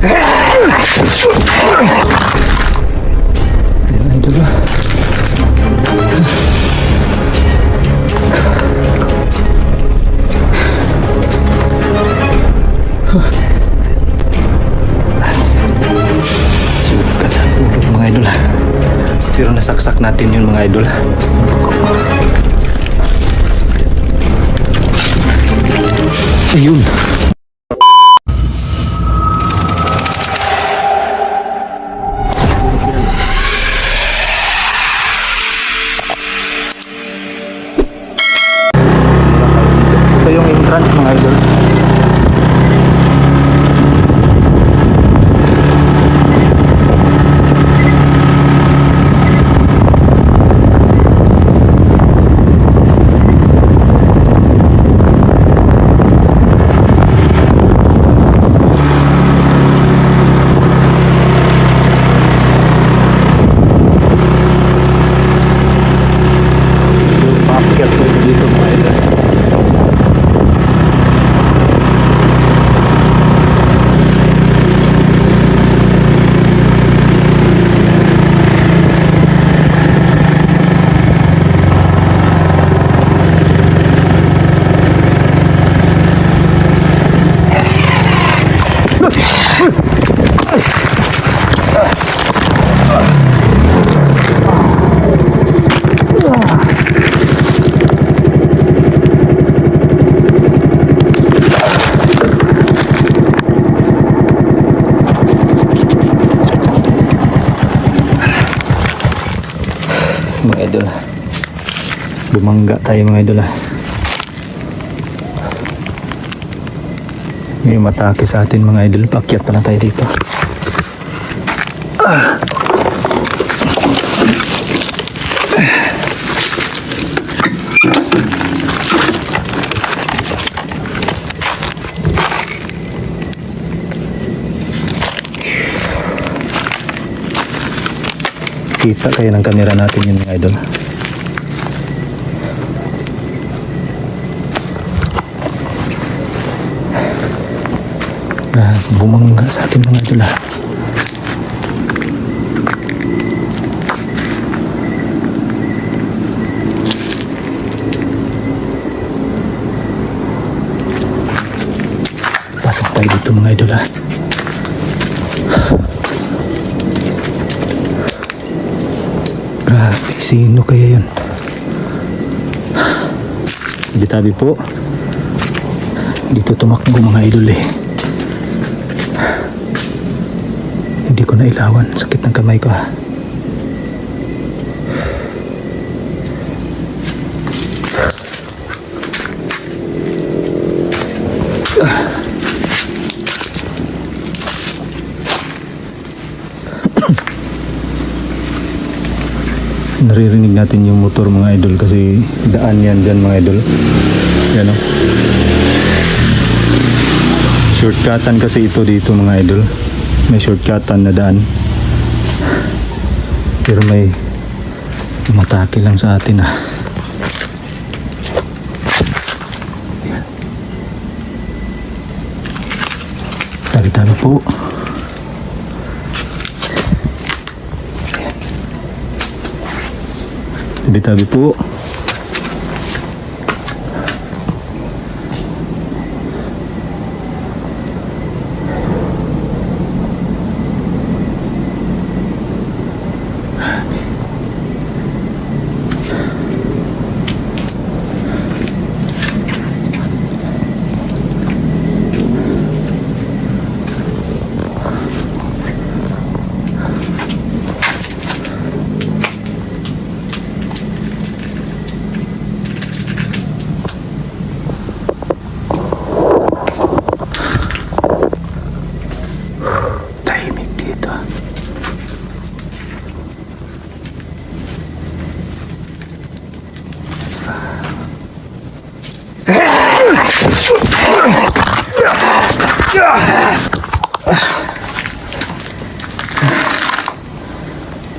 Ayan, idol ba? Sukat ang ulog mga idol. Pero nasaksak natin yun mga idol. Ayun. Ito yung entrance mga idol. Papakyat ko dito mga idol. Mga idol, bumangga tayo mga idol. May matake sa atin mga idol. Pakyat pala tayo dito. Kita kayo ng camera natin yun mga idol. Bumangga sa atin mga idol. Pasok tayo dito mga idol. Grabe, sino kaya yun? Bitabi po. Dito tumakbo mga idol eh. Hindi ko na ilawan. Sakit ng kamay ko ha. Naririnig natin yung motor mga idol kasi daan yan dyan mga idol. Yan o. Shortcutan kasi ito dito mga idol. May shortcutan na daan. Pero may matake lang sa atin ah. Tabi-tabi po. Tabi-tabi po.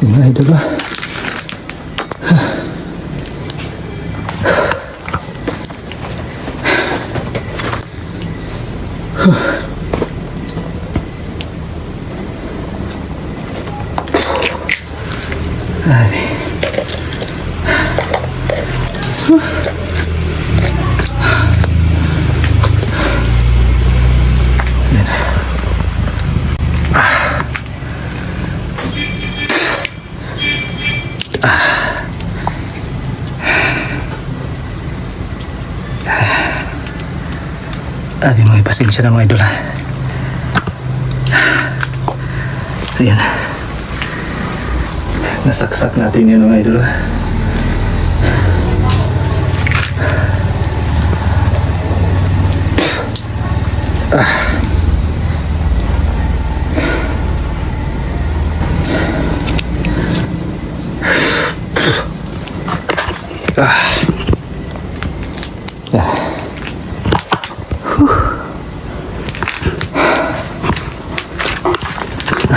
Mga idol ba? Ay. Abi mga pasensya na mga idol ha. Ayan. Nasaksak natin yun mga idol ha.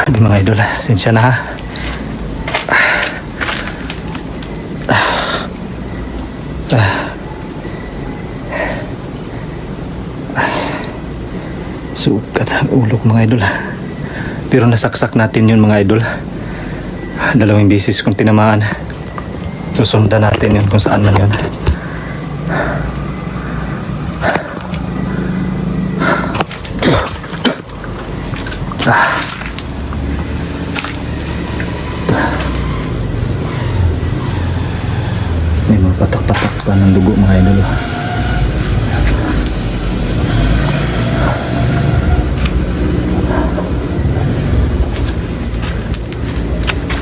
Di mga idol, sensya na ha. Sugat ang ulo ko mga idol ha. Pero nasaksak natin yun mga idol. 2 beses kung tinamaan. Susundan natin yun kung saan man yun. May mga patak-patak pa ng dugo mga idol.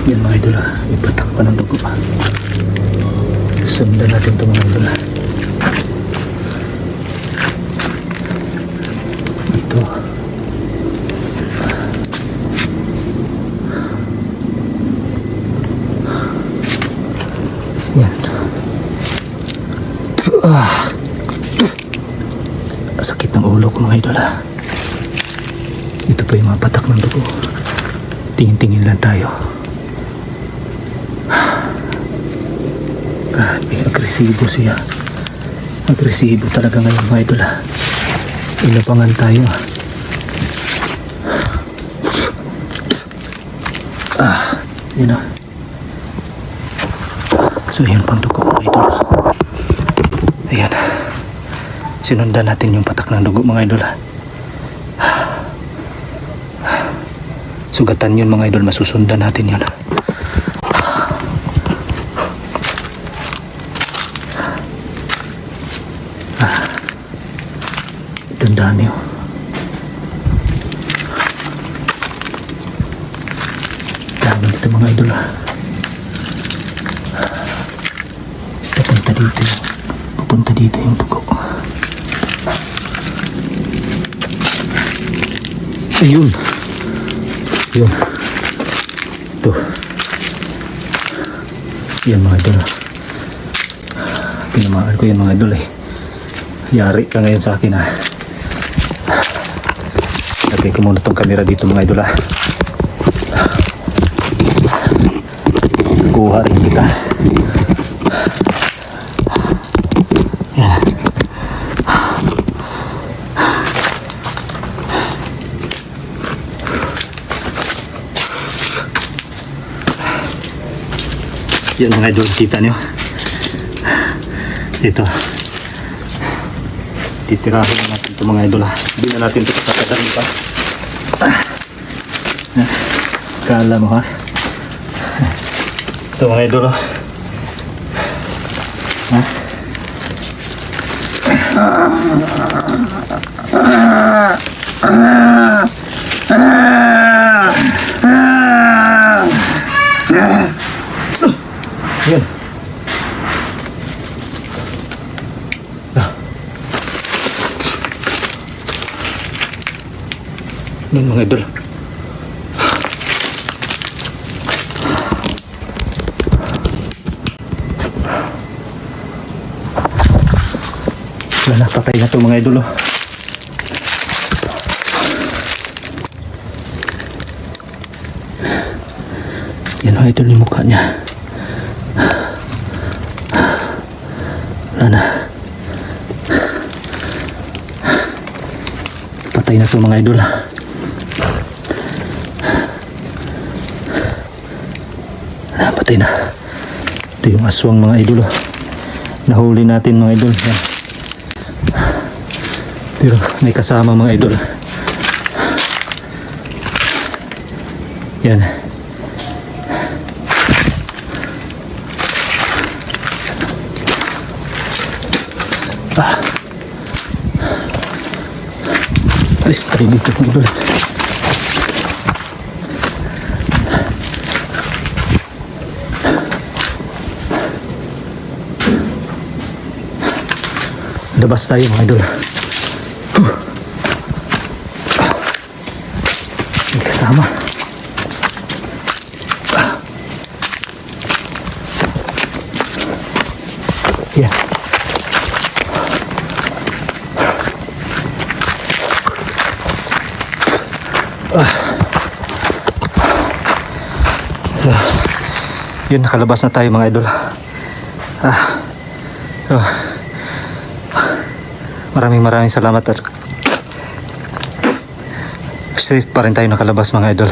Yan mga idol, may patak pa ng dugo pa. Sundan natin ito mga idol. Ito. Yan. Sakit ng ulo ko mga idol. Ito pa yung mga patak ng dugo. Tingin-tingin lang tayo. Grabe, agresibo siya. Agresibo talaga ngayon mga idol. Ilabangan tayo. Yun na. So yun pang dugo mga idol. Ayan. Sinundan natin yung patak ng dugo mga idol. Sugatan yun mga idol, masusundan natin yun. Ito ang dami oh. Dami dito mga idol Papunta dito yung dugo. Ayun. Yun. Ito. Yan mga idol. Pinamaan ko yan mga idol eh. Yari ka ngayon sa akin ha. Lagay ko muna itong camera dito mga idol ha. Kuha rin kita. Yan. Yan mga idol, kita nyo. Ito. Titirahin natin ito mga idol ha. Hindi na natin ito kakatarin pa. Kala mo ha. Ito mga idol ha. Yan. Yan mga idol. Wala na, patay na ito mga idol oh. Yan mga idol yung mukha niya. Wala na. Patay na ito mga idol. Patay na. Ito yung aswang mga idol. Nahuli natin mga idol. Yan. Pero may kasama mga idol. Yan. Alis tayo dito mga idol. Labas tayo mga idol. May kasama. Yan. So, yun, nakalabas na tayo mga idol. So, maraming salamat at safe pa rin tayo nakalabas mga idol.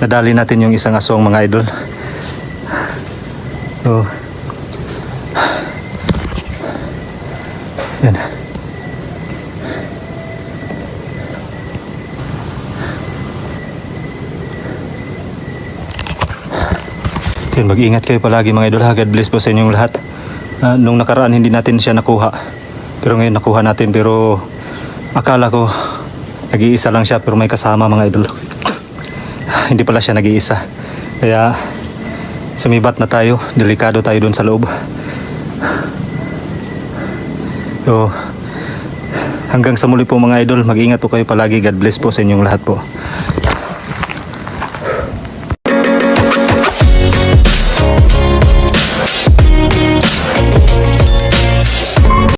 Nadali natin yung isang aswang mga idol. So, yan. So, mag-ingat kayo palagi mga idol. God bless po sa inyong lahat. Nung nakaraan hindi natin siya nakuha, pero ngayon nakuha natin. Pero akala ko nag-iisa lang siya, pero may kasama mga idol. Hindi pala siya nag-iisa. Kaya sumibat na tayo, delikado tayo dun sa loob. So hanggang sa muli po mga idol, mag-ingat po kayo palagi. God bless po sa inyong lahat po.